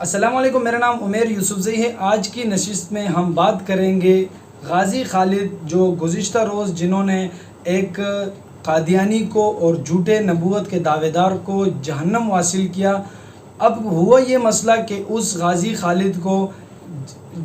السلام علیکم، میرا نام عمیر یوسفزئی ہے۔ آج کی نشست میں ہم بات کریں گے غازی خالد، جو گزشتہ روز جنہوں نے ایک قادیانی کو اور جھوٹے نبوت کے دعوے دار کو جہنم واصل کیا۔ اب ہوا یہ مسئلہ کہ اس غازی خالد کو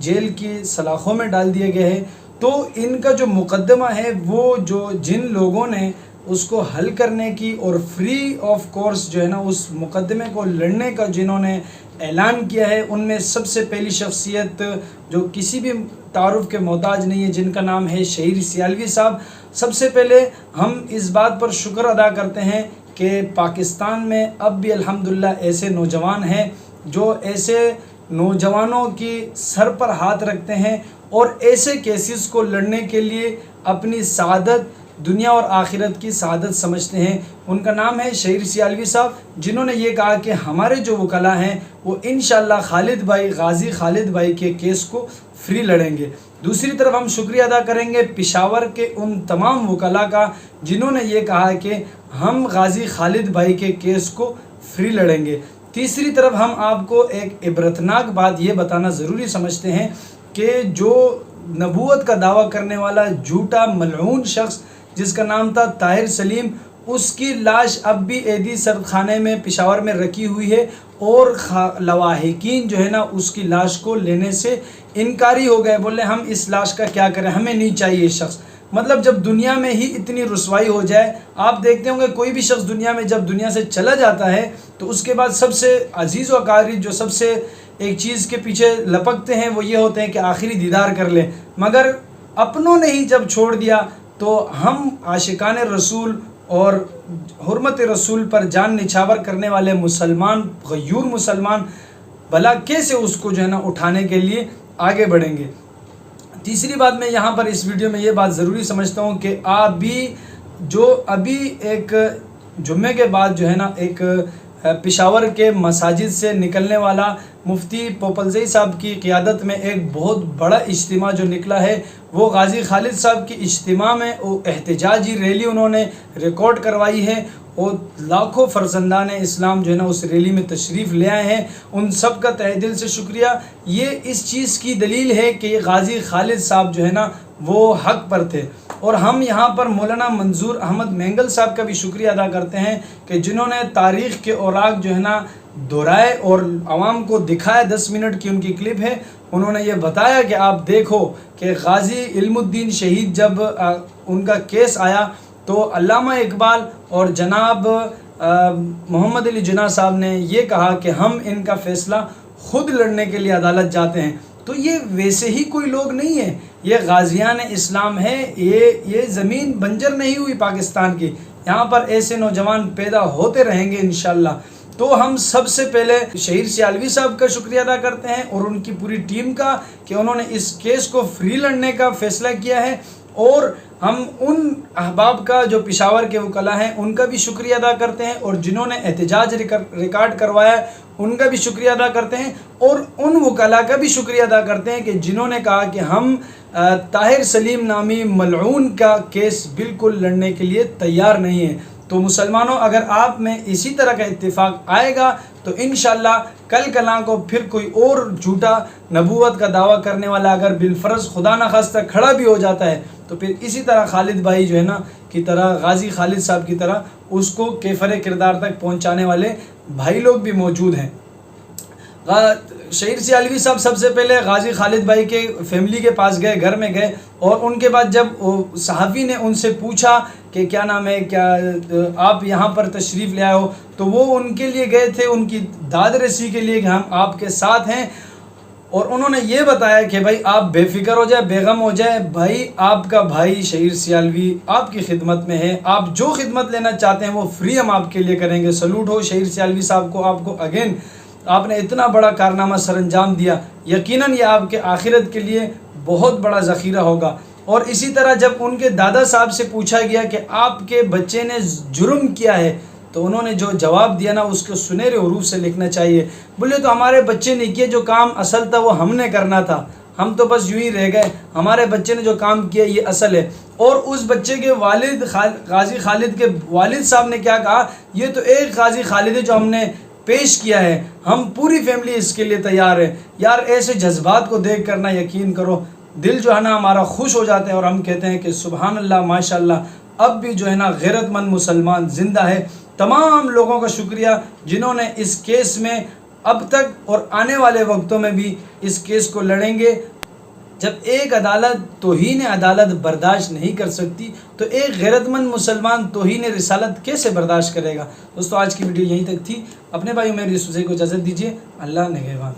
جیل کی سلاخوں میں ڈال دیا گیا ہے، تو ان کا جو مقدمہ ہے وہ جن لوگوں نے اس کو حل کرنے کی اور فری آف کورس جو ہے نا اس مقدمے کو لڑنے کا جنہوں نے اعلان کیا ہے، ان میں سب سے پہلی شخصیت جو کسی بھی تعارف کے محتاج نہیں ہے، جن کا نام ہے شہیر سیالوی صاحب۔ سب سے پہلے ہم اس بات پر شکر ادا کرتے ہیں کہ پاکستان میں اب بھی الحمدللہ ایسے نوجوان ہیں جو ایسے نوجوانوں کی سر پر ہاتھ رکھتے ہیں اور ایسے کیسز کو لڑنے کے لیے اپنی سعادت، دنیا اور آخرت کی سعادت سمجھتے ہیں۔ ان کا نام ہے شہیر سیالوی صاحب، جنہوں نے یہ کہا کہ ہمارے جو وکلاء ہیں وہ انشاءاللہ خالد بھائی، غازی خالد بھائی کے کیس کو فری لڑیں گے۔ دوسری طرف ہم شکریہ ادا کریں گے پشاور کے ان تمام وکلاء کا جنہوں نے یہ کہا کہ ہم غازی خالد بھائی کے کیس کو فری لڑیں گے۔ تیسری طرف ہم آپ کو ایک عبرتناک بات یہ بتانا ضروری سمجھتے ہیں کہ جو نبوت کا دعویٰ کرنے والا جھوٹا ملعون شخص جس کا نام تھا طاہر سلیم، اس کی لاش اب بھی ایدی سرد خانے میں پشاور میں رکھی ہوئی ہے اور لواحقین جو ہے نا اس کی لاش کو لینے سے انکاری ہو گئے، بولے ہم اس لاش کا کیا کریں، ہمیں نہیں چاہیے یہ شخص۔ مطلب جب دنیا میں ہی اتنی رسوائی ہو جائے، آپ دیکھتے ہوں گے کوئی بھی شخص دنیا میں جب دنیا سے چلا جاتا ہے تو اس کے بعد سب سے عزیز و اقارب جو سب سے ایک چیز کے پیچھے لپکتے ہیں وہ یہ ہوتے ہیں کہ آخری دیدار کر لیں، مگر اپنوں نے ہی جب چھوڑ دیا تو ہم عاشقان رسول اور حرمت رسول پر جان نچھاور کرنے والے مسلمان، غیور مسلمان، بھلا کیسے اس کو جو ہے نا اٹھانے کے لیے آگے بڑھیں گے۔ تیسری بات میں یہاں پر اس ویڈیو میں یہ بات ضروری سمجھتا ہوں کہ آپ بھی جو ابھی ایک جمعے کے بعد جو ہے نا ایک پشاور کے مساجد سے نکلنے والا مفتی پوپلزئی صاحب کی قیادت میں ایک بہت بڑا اجتماع جو نکلا ہے، وہ غازی خالد صاحب کی اجتماع میں وہ احتجاجی ریلی انہوں نے ریکارڈ کروائی ہے اور لاکھوں فرزندان اسلام جو ہے نا اس ریلی میں تشریف لے آئے ہیں۔ ان سب کا تہہ دل سے شکریہ۔ یہ اس چیز کی دلیل ہے کہ یہ غازی خالد صاحب جو ہے نا وہ حق پر تھے، اور ہم یہاں پر مولانا منظور احمد مینگل صاحب کا بھی شکریہ ادا کرتے ہیں کہ جنہوں نے تاریخ کے اوراق جو ہے نا دہرائے اور عوام کو دکھائے۔ 10 منٹ کی ان کی کلپ ہے، انہوں نے یہ بتایا کہ آپ دیکھو کہ غازی علم الدین شہید جب ان کا کیس آیا تو علامہ اقبال اور جناب محمد علی جناح صاحب نے یہ کہا کہ ہم ان کا فیصلہ خود لڑنے کے لیے عدالت جاتے ہیں۔ تو یہ ویسے ہی کوئی لوگ نہیں ہیں، یہ غازیان اسلام ہے۔ یہ زمین بنجر نہیں ہوئی پاکستان کی، یہاں پر ایسے نوجوان پیدا ہوتے رہیں گے انشاءاللہ۔ تو ہم سب سے پہلے شہیر سیالوی صاحب کا شکریہ ادا کرتے ہیں اور ان کی پوری ٹیم کا کہ انہوں نے اس کیس کو فری لڑنے کا فیصلہ کیا ہے، اور ہم ان احباب کا جو پشاور کے وکلاء ہیں ان کا بھی شکریہ ادا کرتے ہیں، اور جنہوں نے احتجاج ریکارڈ کروایا ہے ان کا بھی شکریہ ادا کرتے ہیں، اور ان وکلاء کا بھی شکریہ ادا کرتے ہیں کہ جنہوں نے کہا کہ ہم طاہر سلیم نامی ملعون کا کیس بالکل لڑنے کے لیے تیار نہیں ہیں۔ تو مسلمانوں، اگر آپ میں اسی طرح کا اتفاق آئے گا تو انشاءاللہ کل کلاں کو پھر کوئی اور جھوٹا نبوت کا دعویٰ کرنے والا اگر بالفرض خدا نخواستہ کھڑا بھی ہو جاتا ہے تو پھر اسی طرح خالد بھائی جو ہے نا کی طرح، غازی خالد صاحب کی طرح اس کو کیفر کردار تک پہنچانے والے بھائی لوگ بھی موجود ہیں۔ شہیر سیالوی صاحب سب سے پہلے غازی خالد بھائی کے فیملی کے پاس گئے، گھر میں گئے، اور ان کے بعد جب صحافی نے ان سے پوچھا کہ کیا نام ہے، کیا آپ یہاں پر تشریف لے آئے ہو، تو وہ ان کے لیے گئے تھے ان کی داد رسی کے لیے کہ ہم آپ کے ساتھ ہیں، اور انہوں نے یہ بتایا کہ بھائی آپ بے فکر ہو جائے، بیغم ہو جائے، بھائی آپ کا بھائی شہیر سیالوی آپ کی خدمت میں ہے، آپ جو خدمت لینا چاہتے ہیں وہ فری ہم آپ کے لیے کریں گے۔ سلوٹ ہو شہیر سیالوی صاحب کو، آپ کو اگین، آپ نے اتنا بڑا کارنامہ سر انجام دیا، یقیناً یہ آپ کے آخرت کے لیے بہت بڑا ذخیرہ ہوگا۔ اور اسی طرح جب ان کے دادا صاحب سے پوچھا گیا کہ آپ کے بچے نے جرم کیا ہے تو انہوں نے جو جواب دیا نا اس کو سنہرے حروف سے لکھنا چاہیے، بولے تو ہمارے بچے نے کیا جو کام اصل تھا وہ ہم نے کرنا تھا، ہم تو بس یوں ہی رہ گئے، ہمارے بچے نے جو کام کیا یہ اصل ہے۔ اور اس بچے کے والد غازی خالد کے والد صاحب نے کیا کہا، یہ تو ایک غازی خالد ہے جو ہم نے پیش کیا ہے، ہم پوری فیملی اس کے لیے تیار ہے۔ یار ایسے جذبات کو دیکھ کر نا یقین کرو دل جو ہے نا ہمارا خوش ہو جاتا ہے، اور ہم کہتے ہیں کہ سبحان اللہ ماشاء اللہ، اب بھی جو ہے نا غیرت مند مسلمان زندہ ہے۔ تمام لوگوں کا شکریہ جنہوں نے اس کیس میں اب تک اور آنے والے وقتوں میں بھی اس کیس کو لڑیں گے۔ جب ایک عدالت توہین عدالت برداشت نہیں کر سکتی تو ایک غیرت مند مسلمان توہین رسالت کیسے برداشت کرے گا؟ دوستو آج کی ویڈیو یہیں تک تھی۔ اپنے بھائی عمیر یوسفزئی کو اجازت دیجیے، اللہ نگہبان۔